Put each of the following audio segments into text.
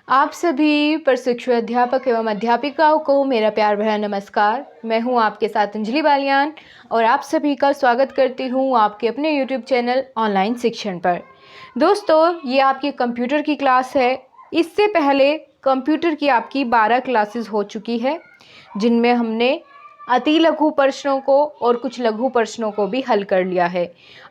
आप सभी प्रशिक्षु अध्यापक एवं अध्यापिकाओं को मेरा प्यार भरा नमस्कार। मैं हूं आपके साथ अंजलि बालियान और आप सभी का स्वागत करती हूं आपके अपने YouTube चैनल ऑनलाइन शिक्षण पर। दोस्तों, ये आपकी कंप्यूटर की क्लास है। इससे पहले कंप्यूटर की आपकी 12 क्लासेस हो चुकी है, जिनमें हमने अति लघु प्रश्नों को और कुछ लघु प्रश्नों को भी हल कर लिया है।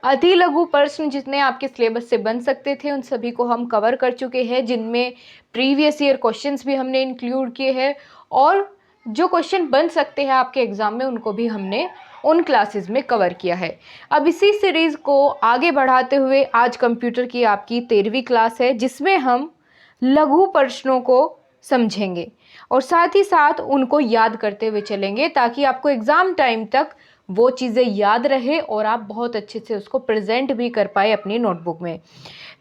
अति लघु प्रश्न जितने आपके सिलेबस से बन सकते थे उन सभी को हम कवर कर चुके हैं, जिनमें प्रीवियस ईयर क्वेश्चंस भी हमने इंक्लूड किए हैं और जो क्वेश्चन बन सकते हैं आपके एग्जाम में उनको भी हमने उन क्लासेस में कवर किया है। अब इसी सीरीज़ को आगे बढ़ाते हुए आज कंप्यूटर की आपकी 13वीं क्लास है, जिसमें हम लघु प्रश्नों को समझेंगे और साथ ही साथ उनको याद करते हुए चलेंगे, ताकि आपको एग्ज़ाम टाइम तक वो चीज़ें याद रहे और आप बहुत अच्छे से उसको प्रेजेंट भी कर पाए अपनी नोटबुक में।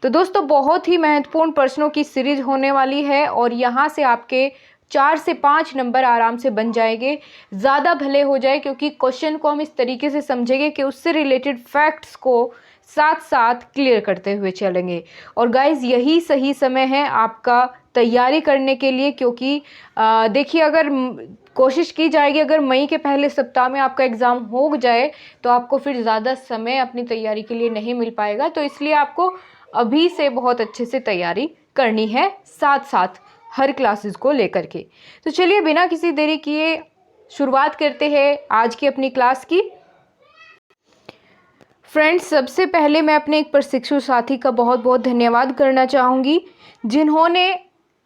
तो दोस्तों, बहुत ही महत्वपूर्ण प्रश्नों की सीरीज होने वाली है और यहाँ से आपके 4 से 5 नंबर आराम से बन जाएंगे। ज़्यादा भले हो जाए, क्योंकि क्वेश्चन को हम इस तरीके से समझेंगे कि उससे रिलेटेड फैक्ट्स को साथ साथ क्लियर करते हुए चलेंगे। और गाइज, यही सही समय है आपका तैयारी करने के लिए, क्योंकि देखिए, अगर कोशिश की जाएगी अगर मई के पहले सप्ताह में आपका एग्ज़ाम हो जाए तो आपको फिर ज़्यादा समय अपनी तैयारी के लिए नहीं मिल पाएगा। तो इसलिए आपको अभी से बहुत अच्छे से तैयारी करनी है, साथ साथ हर क्लासेस को लेकर के। तो चलिए, बिना किसी देरी किए शुरुआत करते हैं आज की अपनी क्लास की। फ्रेंड्स, सबसे पहले मैं अपने एक प्रशिक्षु साथी का बहुत बहुत धन्यवाद करना चाहूँगी, जिन्होंने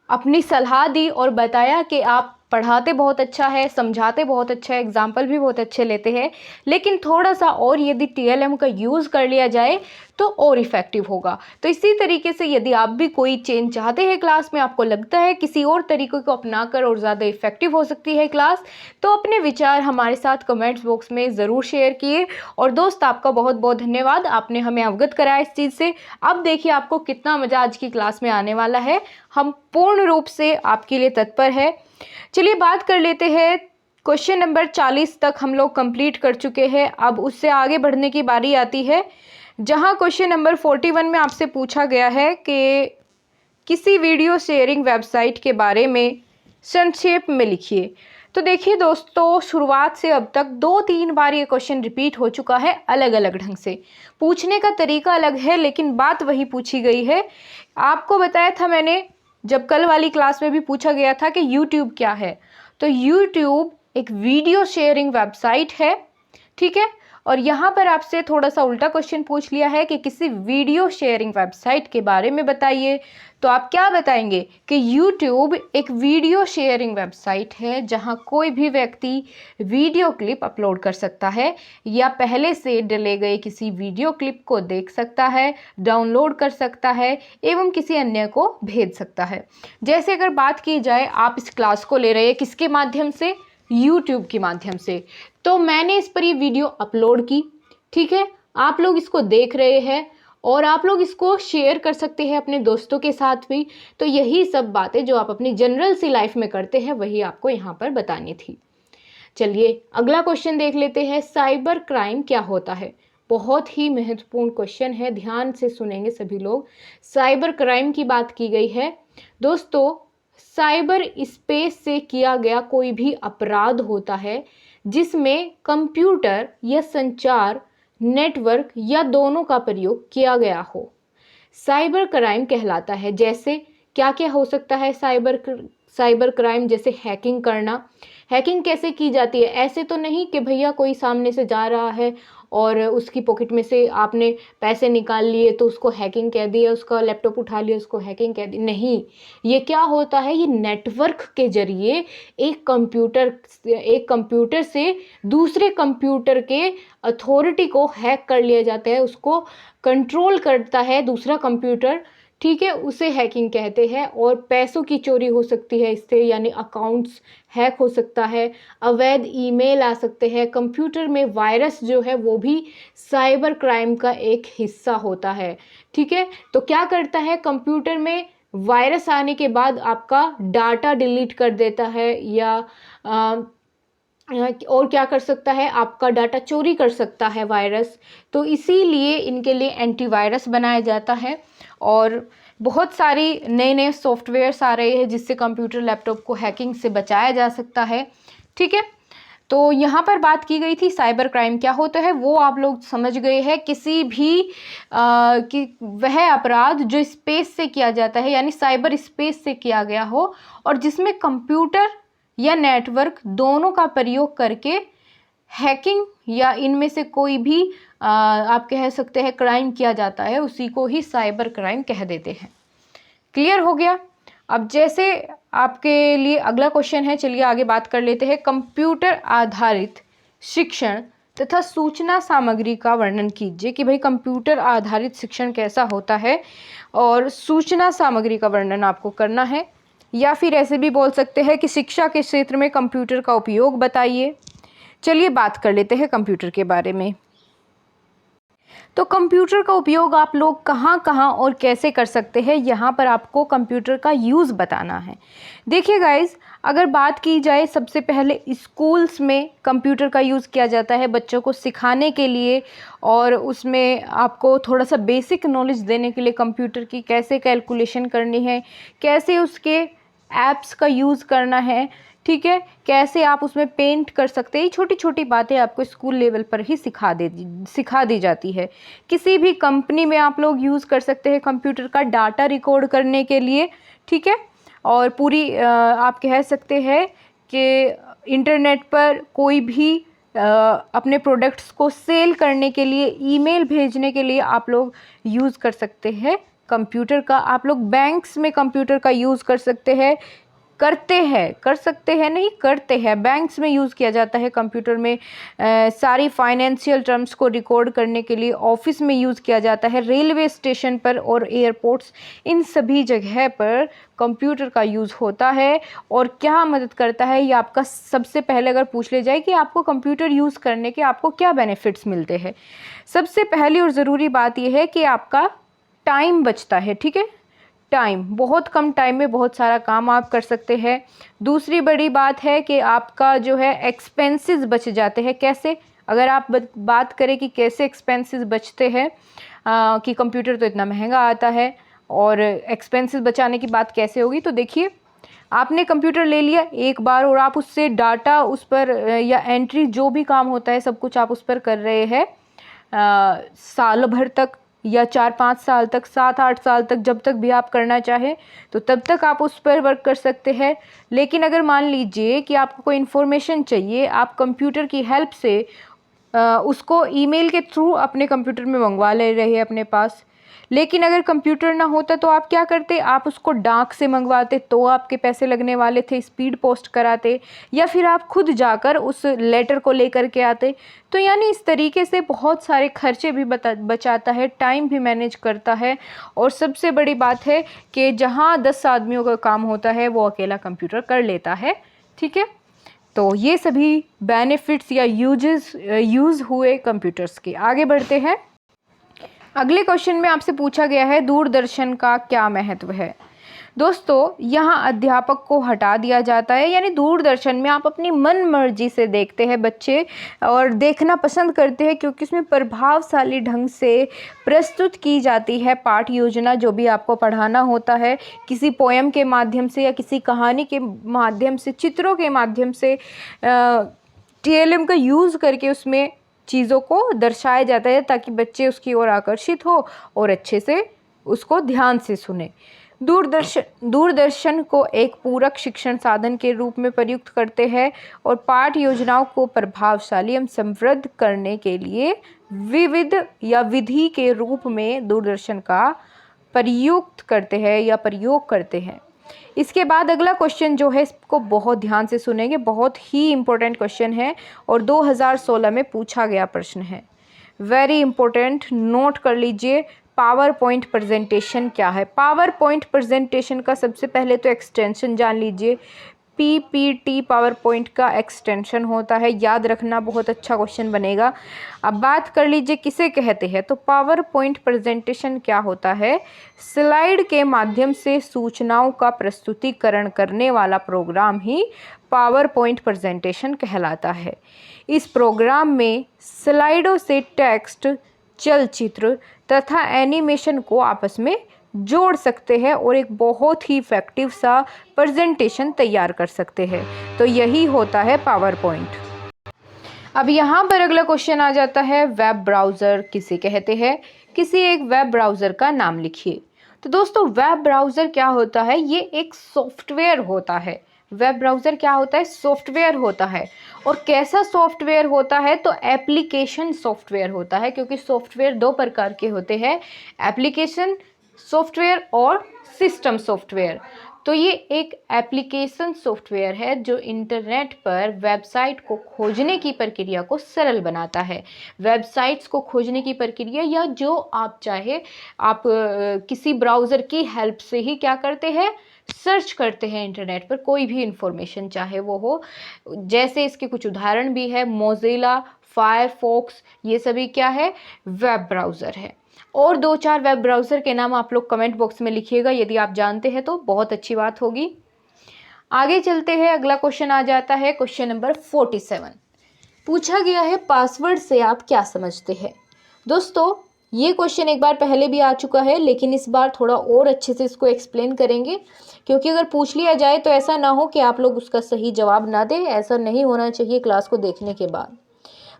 अपनी सलाह दी और बताया कि आप पढ़ाते बहुत अच्छा है, समझाते बहुत अच्छा है, एग्जाम्पल भी बहुत अच्छे लेते हैं, लेकिन थोड़ा सा और यदि TLM का यूज़ कर लिया जाए तो और इफ़ेक्टिव होगा। तो इसी तरीके से यदि आप भी कोई चेंज चाहते हैं क्लास में, आपको लगता है किसी और तरीक़े को अपनाकर और ज़्यादा इफ़ेक्टिव हो सकती है क्लास, तो अपने विचार हमारे साथ कमेंट्स बॉक्स में ज़रूर शेयर किए। और दोस्त, आपका बहुत बहुत धन्यवाद, आपने हमें अवगत कराया इस चीज़ से। अब देखिए आपको कितना मज़ा आज की क्लास में आने वाला है। हम पूर्ण रूप से आपके लिए तत्पर है। चलिए बात कर लेते हैं। क्वेश्चन नंबर 40 तक हम लोग कंप्लीट कर चुके हैं। अब उससे आगे बढ़ने की बारी आती है, जहां क्वेश्चन नंबर 41 में आपसे पूछा गया है कि किसी वीडियो शेयरिंग वेबसाइट के बारे में संक्षेप में लिखिए। तो देखिए दोस्तों, शुरुआत से अब तक 2-3 बार ये क्वेश्चन रिपीट हो चुका है, अलग अलग ढंग से। पूछने का तरीका अलग है, लेकिन बात वही पूछी गई है। आपको बताया था मैंने, जब कल वाली क्लास में भी पूछा गया था कि YouTube क्या है। तो YouTube एक वीडियो शेयरिंग वेबसाइट है, ठीक है। और यहाँ पर आपसे थोड़ा सा उल्टा क्वेश्चन पूछ लिया है कि किसी वीडियो शेयरिंग वेबसाइट के बारे में बताइए। तो आप क्या बताएंगे कि YouTube एक वीडियो शेयरिंग वेबसाइट है, जहाँ कोई भी व्यक्ति वीडियो क्लिप अपलोड कर सकता है या पहले से डले गए किसी वीडियो क्लिप को देख सकता है, डाउनलोड कर सकता है एवं किसी अन्य को भेज सकता है। जैसे अगर बात की जाए, आप इस क्लास को ले रहे हैं किसके माध्यम से? YouTube के माध्यम से। तो मैंने इस पर ये वीडियो अपलोड की, ठीक है। आप लोग इसको देख रहे हैं और आप लोग इसको शेयर कर सकते हैं अपने दोस्तों के साथ भी। तो यही सब बातें जो आप अपनी जनरल सी लाइफ में करते हैं, वही आपको यहाँ पर बतानी थी। चलिए अगला क्वेश्चन देख लेते हैं। साइबर क्राइम क्या होता है? बहुत ही महत्वपूर्ण क्वेश्चन है, ध्यान से सुनेंगे सभी लोग। साइबर क्राइम की बात की गई है। दोस्तों, साइबर स्पेस से किया गया कोई भी अपराध होता है जिसमें कंप्यूटर या संचार नेटवर्क या दोनों का प्रयोग किया गया हो, साइबर क्राइम कहलाता है। जैसे क्या क्या हो सकता है साइबर क्राइम? जैसे हैकिंग करना। हैकिंग कैसे की जाती है? ऐसे तो नहीं कि भैया कोई सामने से जा रहा है और उसकी पॉकेट में से आपने पैसे निकाल लिए तो उसको हैकिंग कह दिया, उसका लैपटॉप उठा लिया उसको हैकिंग कह दी। नहीं, ये क्या होता है, ये नेटवर्क के जरिए एक कंप्यूटर से दूसरे कंप्यूटर के अथॉरिटी को हैक कर लिया जाता है, उसको कंट्रोल करता है दूसरा कंप्यूटर, ठीक है। उसे हैकिंग कहते हैं। और पैसों की चोरी हो सकती है इससे, यानी अकाउंट्स हैक हो सकता है, अवैध ईमेल आ सकते हैं, कंप्यूटर में वायरस जो है वो भी साइबर क्राइम का एक हिस्सा होता है, ठीक है। तो क्या करता है, कंप्यूटर में वायरस आने के बाद आपका डाटा डिलीट कर देता है या और क्या कर सकता है, आपका डाटा चोरी कर सकता है वायरस। तो इसीलिए इनके लिए एंटीवायरस बनाया जाता है। और बहुत सारी नए नए सॉफ्टवेयर्स आ रहे हैं जिससे कंप्यूटर लैपटॉप को हैकिंग से बचाया जा सकता है। ठीक है, तो यहाँ पर बात की गई थी साइबर क्राइम क्या होता है, वो आप लोग समझ गए हैं। किसी भी कि वह अपराध जो स्पेस से किया जाता है, यानी साइबर स्पेस से किया गया हो, और जिसमें कंप्यूटर या नेटवर्क दोनों का प्रयोग करके हैकिंग या इनमें से कोई भी आप कह सकते हैं क्राइम किया जाता है, उसी को ही साइबर क्राइम कह देते हैं। क्लियर हो गया। अब जैसे आपके लिए अगला क्वेश्चन है, चलिए आगे बात कर लेते हैं। कंप्यूटर आधारित शिक्षण तथा सूचना सामग्री का वर्णन कीजिए कि भाई कंप्यूटर आधारित शिक्षण कैसा होता है और सूचना सामग्री का वर्णन आपको करना है। या फिर ऐसे भी बोल सकते हैं कि शिक्षा के क्षेत्र में कंप्यूटर का उपयोग बताइए। चलिए बात कर लेते हैं कंप्यूटर के बारे में। तो कंप्यूटर का उपयोग आप लोग कहाँ कहाँ और कैसे कर सकते हैं, यहाँ पर आपको कंप्यूटर का यूज़ बताना है। देखिए गाइस, अगर बात की जाए, सबसे पहले स्कूल्स में कंप्यूटर का यूज़ किया जाता है बच्चों को सिखाने के लिए, और उसमें आपको थोड़ा सा बेसिक नॉलेज देने के लिए कंप्यूटर की कैसे कैलकुलेशन करनी है, कैसे उसके ऐप्स का यूज़ करना है, ठीक है, कैसे आप उसमें पेंट कर सकते हैं। ये छोटी छोटी बातें आपको स्कूल लेवल पर ही सिखा दी जाती है। किसी भी कंपनी में आप लोग यूज़ कर सकते हैं कंप्यूटर का डाटा रिकॉर्ड करने के लिए, ठीक है। और पूरी आप कह सकते हैं कि इंटरनेट पर कोई भी अपने प्रोडक्ट्स को सेल करने के लिए, ईमेल भेजने के लिए आप लोग यूज़ कर सकते हैं कंप्यूटर का। आप लोग बैंक्स में कंप्यूटर का यूज़ कर सकते हैं, कर सकते हैं नहीं, करते हैं। बैंक्स में यूज़ किया जाता है कंप्यूटर में सारी फाइनेंशियल टर्म्स को रिकॉर्ड करने के लिए। ऑफिस में यूज़ किया जाता है, रेलवे स्टेशन पर और एयरपोर्ट्स, इन सभी जगह पर कंप्यूटर का यूज़ होता है। और क्या मदद करता है, ये आपका सबसे पहले अगर पूछ ले जाए कि आपको कंप्यूटर यूज़ करने के आपको क्या बेनिफिट्स मिलते हैं, सबसे पहली और ज़रूरी बात यह है कि आपका टाइम बचता है। ठीक है, टाइम, बहुत कम टाइम में बहुत सारा काम आप कर सकते हैं। दूसरी बड़ी बात है कि आपका जो है एक्सपेंसेस बच जाते हैं। कैसे, अगर आप बात करें कि कैसे एक्सपेंसेस बचते हैं, कि कंप्यूटर तो इतना महंगा आता है और एक्सपेंसेस बचाने की बात कैसे होगी, तो देखिए, आपने कंप्यूटर ले लिया एक बार और आप उससे डाटा उस पर या एंट्री जो भी काम होता है सब कुछ आप उस पर कर रहे हैं साल भर तक या 4-5 साल तक, 7-8 साल तक, जब तक भी आप करना चाहें तो तब तक आप उस पर वर्क कर सकते हैं। लेकिन अगर मान लीजिए कि आपको कोई इन्फॉर्मेशन चाहिए, आप कंप्यूटर की हेल्प से उसको ईमेल के थ्रू अपने कंप्यूटर में मंगवा ले रहे हैं अपने पास। लेकिन अगर कंप्यूटर ना होता तो आप क्या करते, आप उसको डाक से मंगवाते तो आपके पैसे लगने वाले थे, स्पीड पोस्ट कराते, या फिर आप खुद जाकर उस लेटर को लेकर के आते। तो यानी इस तरीके से बहुत सारे खर्चे भी बचाता है, टाइम भी मैनेज करता है। और सबसे बड़ी बात है कि जहाँ 10 आदमियों का काम होता है वो अकेला कंप्यूटर कर लेता है। ठीक है, तो ये सभी बेनिफिट्स या यूज़ हुए कंप्यूटर्स के। आगे बढ़ते हैं। अगले क्वेश्चन में आपसे पूछा गया है दूरदर्शन का क्या महत्व है। दोस्तों, यहाँ अध्यापक को हटा दिया जाता है, यानी दूरदर्शन में आप अपनी मन मर्जी से देखते हैं बच्चे, और देखना पसंद करते हैं क्योंकि उसमें प्रभावशाली ढंग से प्रस्तुत की जाती है पाठ योजना जो भी आपको पढ़ाना होता है, किसी पोएम के माध्यम से या किसी कहानी के माध्यम से, चित्रों के माध्यम से टीएलएम का यूज़ करके उसमें चीज़ों को दर्शाया जाता है ताकि बच्चे उसकी ओर आकर्षित हो और अच्छे से उसको ध्यान से सुने। दूरदर्शन को एक पूरक शिक्षण साधन के रूप में प्रयुक्त करते हैं और पाठ योजनाओं को प्रभावशाली एवं समृद्ध करने के लिए विविध या विधि के रूप में दूरदर्शन का प्रयुक्त करते हैं या प्रयोग करते हैं। इसके बाद अगला क्वेश्चन जो है इसको बहुत ध्यान से सुनेंगे, बहुत ही इम्पोर्टेंट क्वेश्चन है और 2016 में पूछा गया प्रश्न है। वेरी इम्पोर्टेंट, नोट कर लीजिए। पावर पॉइंट प्रेजेंटेशन क्या है। पावर पॉइंट प्रेजेंटेशन का सबसे पहले तो एक्सटेंशन जान लीजिए। पीपीटी पावर पॉइंट का एक्सटेंशन होता है, याद रखना, बहुत अच्छा क्वेश्चन बनेगा। अब बात कर लीजिए किसे कहते हैं, तो पावर पॉइंट प्रेजेंटेशन क्या होता है, स्लाइड के माध्यम से सूचनाओं का प्रस्तुतिकरण करने वाला प्रोग्राम ही पावर पॉइंट प्रेजेंटेशन कहलाता है। इस प्रोग्राम में स्लाइडों से टेक्स्ट, चलचित्र तथा एनिमेशन को आपस में जोड़ सकते हैं और एक बहुत ही इफ़ेक्टिव सा प्रेजेंटेशन तैयार कर सकते हैं। तो यही होता है पावर पॉइंट। अब यहाँ पर अगला क्वेश्चन आ जाता है, वेब ब्राउज़र किसे कहते हैं? किसी एक वेब ब्राउज़र का नाम लिखिए। तो दोस्तों वेब ब्राउज़र क्या होता है? ये एक सॉफ्टवेयर होता है। वेब ब्राउज़र क्या होता है? सॉफ्टवेयर होता है। और कैसा सॉफ्टवेयर होता है? तो एप्लीकेशन सॉफ्टवेयर होता है, क्योंकि सॉफ्टवेयर दो प्रकार के होते हैं, एप्लीकेशन सॉफ्टवेयर और सिस्टम सॉफ्टवेयर। तो ये एक एप्लीकेशन सॉफ्टवेयर है जो इंटरनेट पर वेबसाइट को खोजने की प्रक्रिया को सरल बनाता है। वेबसाइट्स को खोजने की प्रक्रिया, या जो आप चाहे आप किसी ब्राउज़र की हेल्प से ही क्या करते हैं, सर्च करते हैं इंटरनेट पर कोई भी इंफॉर्मेशन, चाहे वो हो। जैसे इसके कुछ उदाहरण भी है, मोज़िला, फायरफॉक्स, ये सभी क्या है, वेब ब्राउज़र है। और 2-4 वेब ब्राउज़र के नाम आप लोग कमेंट बॉक्स में लिखिएगा, यदि आप जानते हैं तो बहुत अच्छी बात होगी। आगे चलते हैं, अगला क्वेश्चन आ जाता है, क्वेश्चन नंबर 47। पूछा गया है, पासवर्ड से आप क्या समझते हैं? दोस्तों ये क्वेश्चन एक बार पहले भी आ चुका है, लेकिन इस बार थोड़ा और अच्छे से इसको एक्सप्लेन करेंगे, क्योंकि अगर पूछ लिया जाए तो ऐसा ना हो कि आप लोग उसका सही जवाब ना दें। ऐसा नहीं होना चाहिए क्लास को देखने के बाद।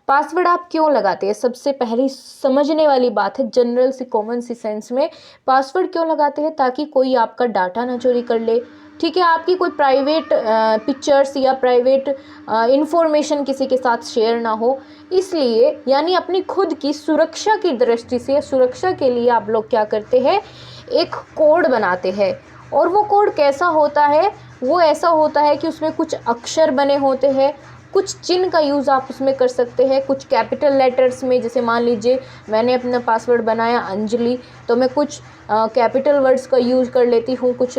पासवर्ड आप क्यों लगाते हैं? सबसे पहली समझने वाली बात है, जनरल सी कॉमन सी सेंस में पासवर्ड क्यों लगाते हैं? ताकि कोई आपका डाटा ना चोरी कर ले। ठीक है, आपकी कोई प्राइवेट पिक्चर्स या प्राइवेट इंफॉर्मेशन किसी के साथ शेयर ना हो, इसलिए यानी अपनी खुद की सुरक्षा की दृष्टि से, सुरक्षा के लिए आप लोग क्या करते हैं, एक कोड बनाते हैं। और वो कोड कैसा होता है? वो ऐसा होता है कि उसमें कुछ अक्षर बने होते हैं, कुछ चिन्ह का यूज़ आप उसमें कर सकते हैं, कुछ कैपिटल लेटर्स में। जैसे मान लीजिए मैंने अपना पासवर्ड बनाया अंजलि, तो मैं कुछ कैपिटल वर्ड्स का यूज़ कर लेती हूँ, कुछ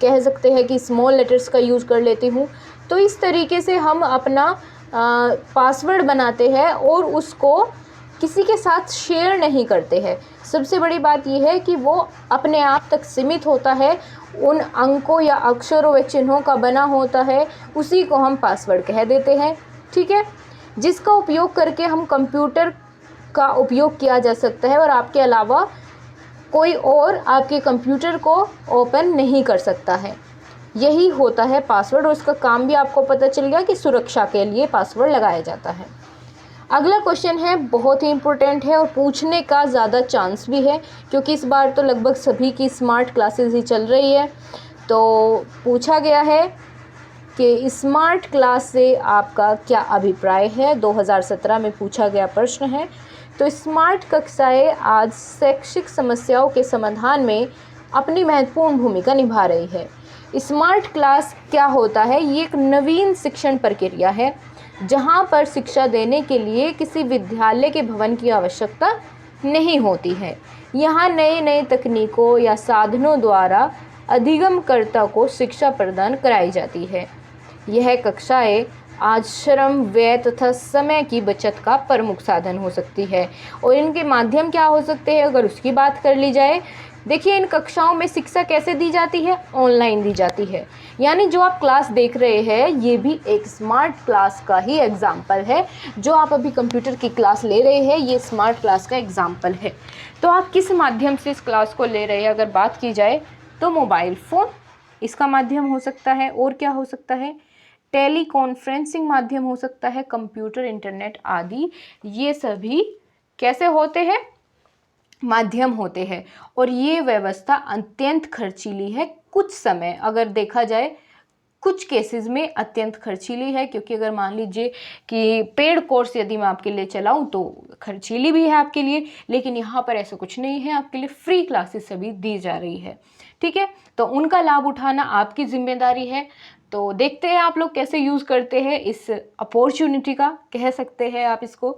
कह सकते हैं कि स्मॉल लेटर्स का यूज़ कर लेती हूँ। तो इस तरीके से हम अपना पासवर्ड बनाते हैं और उसको किसी के साथ शेयर नहीं करते हैं। सबसे बड़ी बात यह है कि वो अपने आप तक सीमित होता है, उन अंकों या अक्षरों व चिन्हों का बना होता है, उसी को हम पासवर्ड कह देते हैं। ठीक है, जिसका उपयोग करके हम कंप्यूटर का उपयोग किया जा सकता है और आपके अलावा कोई और आपके कंप्यूटर को ओपन नहीं कर सकता है। यही होता है पासवर्ड, और उसका काम भी आपको पता चल गया कि सुरक्षा के लिए पासवर्ड लगाया जाता है। अगला क्वेश्चन है, बहुत ही इम्पोर्टेंट है और पूछने का ज़्यादा चांस भी है, क्योंकि इस बार तो लगभग सभी की स्मार्ट क्लासेस ही चल रही है। तो पूछा गया है कि स्मार्ट क्लास से आपका क्या अभिप्राय है? 2017 में पूछा गया प्रश्न है। तो स्मार्ट कक्षाएं आज शैक्षिक समस्याओं के समाधान में अपनी महत्वपूर्ण भूमिका निभा रही है। स्मार्ट क्लास क्या होता है? ये एक नवीन शिक्षण प्रक्रिया है, जहाँ पर शिक्षा देने के लिए किसी विद्यालय के भवन की आवश्यकता नहीं होती है। यहाँ नए नए तकनीकों या साधनों द्वारा अधिगमकर्ता को शिक्षा प्रदान कराई जाती है। यह कक्षाएं आज श्रम, व्यय तथा समय की बचत का प्रमुख साधन हो सकती है। और इनके माध्यम क्या हो सकते हैं, अगर उसकी बात कर ली जाए, देखिए इन कक्षाओं में शिक्षा कैसे दी जाती है? ऑनलाइन दी जाती है। यानी जो आप क्लास देख रहे हैं ये भी एक स्मार्ट क्लास का ही एग्जाम्पल है। जो आप अभी कंप्यूटर की क्लास ले रहे हैं ये स्मार्ट क्लास का एग्जाम्पल है। तो आप किस माध्यम से इस क्लास को ले रहे हैं? अगर बात की जाए तो मोबाइल फ़ोन इसका माध्यम हो सकता है, और क्या हो सकता है, टेली कॉन्फ्रेंसिंग माध्यम हो सकता है, कंप्यूटर, इंटरनेट आदि, ये सभी कैसे होते हैं? माध्यम होते हैं। और ये व्यवस्था अत्यंत खर्चीली है। कुछ समय अगर देखा जाए कुछ केसेस में अत्यंत खर्चीली है, क्योंकि अगर मान लीजिए कि पेड कोर्स यदि मैं आपके लिए चलाऊं तो खर्चीली भी है आपके लिए, लेकिन यहाँ पर ऐसा कुछ नहीं है, आपके लिए फ्री क्लासेस सभी दी जा रही है। ठीक है, तो उनका लाभ उठाना आपकी जिम्मेदारी है। तो देखते हैं आप लोग कैसे यूज़ करते हैं इस अपॉर्चुनिटी का, कह सकते हैं आप इसको।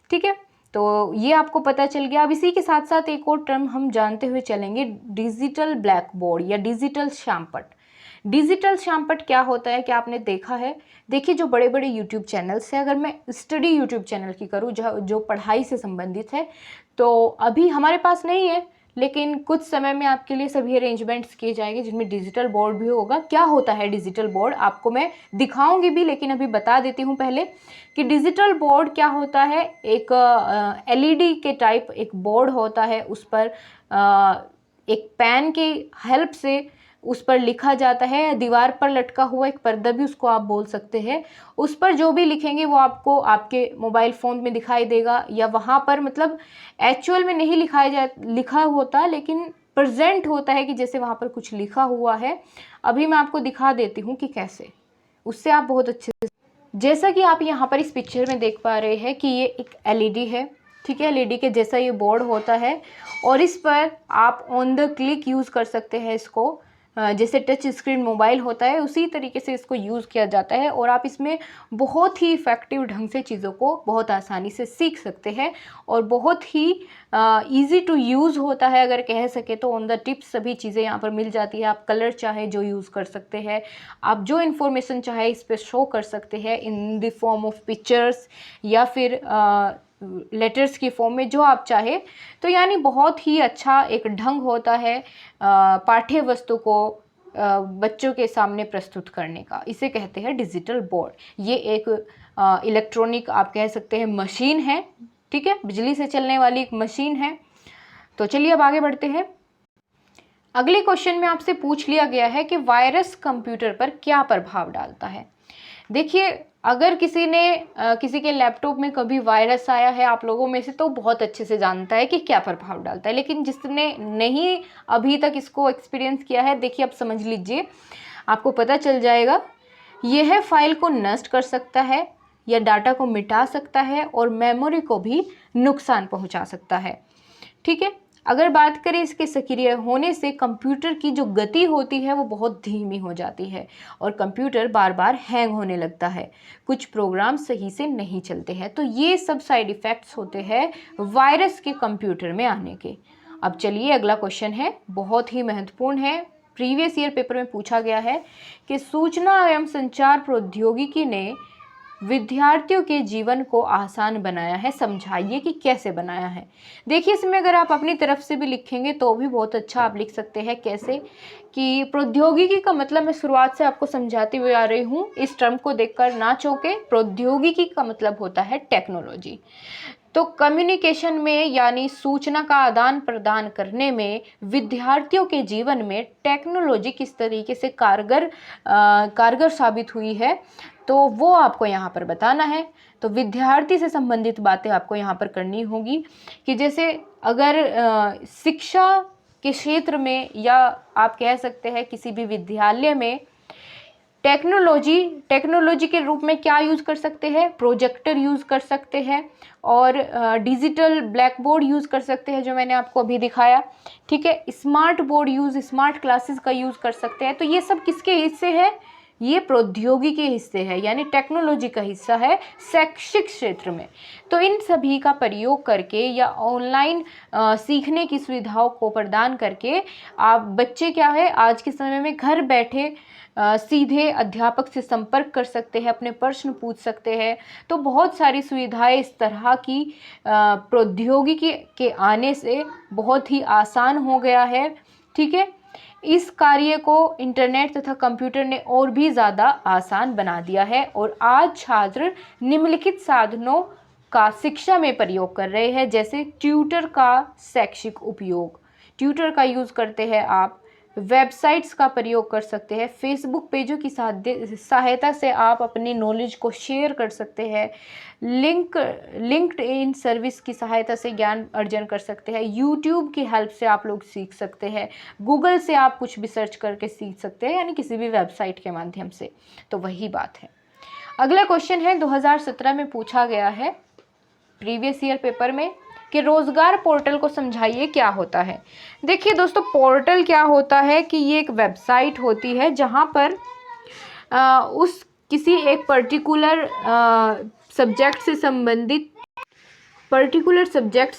ठीक है, तो ये आपको पता चल गया। अब इसी के साथ साथ एक और टर्म हम जानते हुए चलेंगे, डिजिटल ब्लैक बोर्ड या डिजिटल श्यामपट। डिजिटल श्यामपट क्या होता है, क्या आपने देखा है? देखिए जो बड़े बड़े यूट्यूब चैनल्स हैं, अगर मैं स्टडी यूट्यूब चैनल की करूँ जो पढ़ाई से संबंधित है, तो अभी हमारे पास नहीं है, लेकिन कुछ समय में आपके लिए सभी अरेंजमेंट्स किए जाएंगे जिनमें डिजिटल बोर्ड भी होगा। क्या होता है डिजिटल बोर्ड, आपको मैं दिखाऊंगी भी, लेकिन अभी बता देती हूँ पहले कि डिजिटल बोर्ड क्या होता है। एक एलईडी के टाइप एक बोर्ड होता है, उस पर एक पेन की हेल्प से उस पर लिखा जाता है, दीवार पर लटका हुआ एक पर्दा भी उसको आप बोल सकते हैं। उस पर जो भी लिखेंगे वो आपको आपके मोबाइल फ़ोन में दिखाई देगा, या वहाँ पर मतलब एक्चुअल में नहीं लिखा होता, लेकिन प्रेजेंट होता है कि जैसे वहाँ पर कुछ लिखा हुआ है। अभी मैं आपको दिखा देती हूँ कि कैसे, उससे आप बहुत अच्छे से, जैसा कि आप यहाँ पर इस पिक्चर में देख पा रहे हैं कि ये एक एलईडी है, ठीक है। एलईडी के जैसा ये बोर्ड होता है और इस पर आप ऑन द क्लिक यूज़ कर सकते हैं इसको। जैसे टच स्क्रीन मोबाइल होता है उसी तरीके से इसको यूज़ किया जाता है और आप इसमें बहुत ही इफ़ेक्टिव ढंग से चीज़ों को बहुत आसानी से सीख सकते हैं और बहुत ही इजी टू यूज़ होता है, अगर कह सके तो। ऑन द टिप्स सभी चीज़ें यहाँ पर मिल जाती है। आप कलर चाहे जो यूज़ कर सकते हैं, आप जो इन्फॉर्मेशन चाहे इस पर शो कर सकते हैं in the form of pictures या फिर लेटर्स की फॉर्म में, जो आप चाहे। तो यानी बहुत ही अच्छा एक ढंग होता है पाठ्य वस्तु को बच्चों के सामने प्रस्तुत करने का। इसे कहते हैं डिजिटल बोर्ड। ये एक इलेक्ट्रॉनिक आप कह सकते हैं मशीन है, ठीक है, बिजली से चलने वाली एक मशीन है। तो चलिए अब आगे बढ़ते हैं। अगले क्वेश्चन में आपसे पूछ लिया गया है कि वायरस कंप्यूटर पर क्या प्रभाव डालता है। देखिए, अगर किसी के लैपटॉप में कभी वायरस आया है आप लोगों में से, तो बहुत अच्छे से जानता है कि क्या प्रभाव डालता है। लेकिन जिसने नहीं अभी तक इसको एक्सपीरियंस किया है, देखिए आप समझ लीजिए, आपको पता चल जाएगा। यह फाइल को नष्ट कर सकता है या डाटा को मिटा सकता है और मेमोरी को भी नुकसान पहुंचा सकता है, ठीक है। अगर बात करें इसके सक्रिय होने से कंप्यूटर की जो गति होती है वो बहुत धीमी हो जाती है और कंप्यूटर बार बार हैंग होने लगता है, कुछ प्रोग्राम सही से नहीं चलते हैं। तो ये सब साइड इफ़ेक्ट्स होते हैं वायरस के कंप्यूटर में आने के। अब चलिए अगला क्वेश्चन है, बहुत ही महत्वपूर्ण है, प्रीवियस ईयर पेपर में पूछा गया है कि सूचना एवं संचार प्रौद्योगिकी ने विद्यार्थियों के जीवन को आसान बनाया है, समझाइए कि कैसे बनाया है। देखिए, इसमें अगर आप अपनी तरफ से भी लिखेंगे तो भी बहुत अच्छा आप लिख सकते हैं। कैसे कि प्रौद्योगिकी का मतलब मैं शुरुआत से आपको समझाती हुई आ रही हूँ, इस टर्म को देखकर ना चौंके। प्रौद्योगिकी का मतलब होता है टेक्नोलॉजी। तो कम्युनिकेशन में यानी सूचना का आदान प्रदान करने में विद्यार्थियों के जीवन में टेक्नोलॉजी किस तरीके से कारगर साबित हुई है, तो वो आपको यहाँ पर बताना है। तो विद्यार्थी से संबंधित बातें आपको यहाँ पर करनी होगी कि जैसे अगर शिक्षा के क्षेत्र में या आप कह सकते हैं किसी भी विद्यालय में टेक्नोलॉजी के रूप में क्या यूज़ कर सकते हैं, प्रोजेक्टर यूज़ कर सकते हैं और डिजिटल ब्लैक बोर्ड यूज़ कर सकते हैं, जो मैंने आपको अभी दिखाया, ठीक है। स्मार्ट बोर्ड स्मार्ट क्लासेस का यूज़ कर सकते हैं। तो ये सब किसके हिस्से है, ये प्रौद्योगिकी के हिस्से है, यानी टेक्नोलॉजी का हिस्सा है शैक्षिक क्षेत्र में। तो इन सभी का प्रयोग करके या ऑनलाइन सीखने की सुविधाओं को प्रदान करके आप बच्चे क्या है आज के समय में घर बैठे सीधे अध्यापक से संपर्क कर सकते हैं, अपने प्रश्न पूछ सकते हैं। तो बहुत सारी सुविधाएं इस तरह की प्रौद्योगिकी के आने से बहुत ही आसान हो गया है, ठीक है। इस कार्य को इंटरनेट तथा कंप्यूटर ने और भी ज़्यादा आसान बना दिया है और आज छात्र निम्नलिखित साधनों का शिक्षा में प्रयोग कर रहे हैं, जैसे ट्यूटर का शैक्षिक उपयोग, ट्यूटर का यूज़ करते हैं आप, वेबसाइट्स का प्रयोग कर सकते हैं, फेसबुक पेजों की सहायता से आप अपनी नॉलेज को शेयर कर सकते हैं, लिंक्ड इन सर्विस की सहायता से ज्ञान अर्जन कर सकते हैं, यूट्यूब की हेल्प से आप लोग सीख सकते हैं, गूगल से आप कुछ भी सर्च करके सीख सकते हैं, यानी किसी भी वेबसाइट के माध्यम से। तो वही बात है। अगला क्वेश्चन है 2017 में पूछा गया है प्रीवियस ईयर पेपर में कि रोज़गार पोर्टल को समझाइए क्या होता है। देखिए दोस्तों, पोर्टल क्या होता है कि ये एक वेबसाइट होती है जहाँ पर उस किसी एक पर्टिकुलर सब्जेक्ट से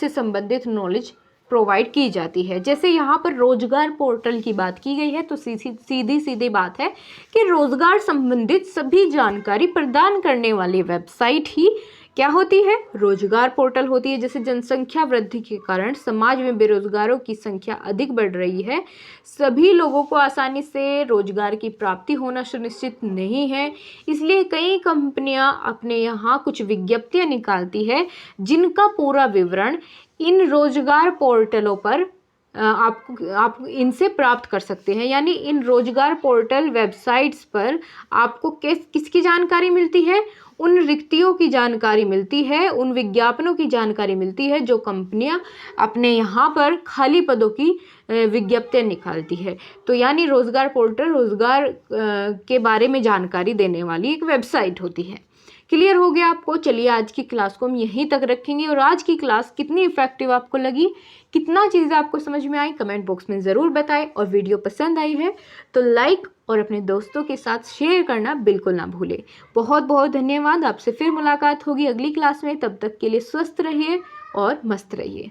संबंधित नॉलेज प्रोवाइड की जाती है। जैसे यहाँ पर रोजगार पोर्टल की बात की गई है, तो सीधी बात है कि रोजगार संबंधित सभी जानकारी प्रदान करने वाली वेबसाइट ही क्या होती है, रोजगार पोर्टल होती है। जैसे जनसंख्या वृद्धि के कारण समाज में बेरोजगारों की संख्या अधिक बढ़ रही है, सभी लोगों को आसानी से रोजगार की प्राप्ति होना सुनिश्चित नहीं है, इसलिए कई कंपनियां अपने यहाँ कुछ विज्ञप्तियां निकालती है जिनका पूरा विवरण इन रोजगार पोर्टलों पर आप इनसे प्राप्त कर सकते हैं। यानी इन रोजगार पोर्टल वेबसाइट्स पर आपको किसकी जानकारी मिलती है? उन रिक्तियों की जानकारी मिलती है, उन विज्ञापनों की जानकारी मिलती है जो कंपनियां अपने यहाँ पर खाली पदों की विज्ञप्तियां निकालती है। तो यानी रोजगार पोर्टल रोजगार के बारे में जानकारी देने वाली एक वेबसाइट होती है। क्लियर हो गया आपको? चलिए आज की क्लास को हम यहीं तक रखेंगे। और आज की क्लास कितनी इफेक्टिव आपको लगी, कितना चीज़ें आपको समझ में आई, कमेंट बॉक्स में ज़रूर बताएं। और वीडियो पसंद आई है तो लाइक और अपने दोस्तों के साथ शेयर करना बिल्कुल ना भूलें। बहुत बहुत धन्यवाद। आपसे फिर मुलाकात होगी अगली क्लास में। तब तक के लिए स्वस्थ रहिए और मस्त रहिए।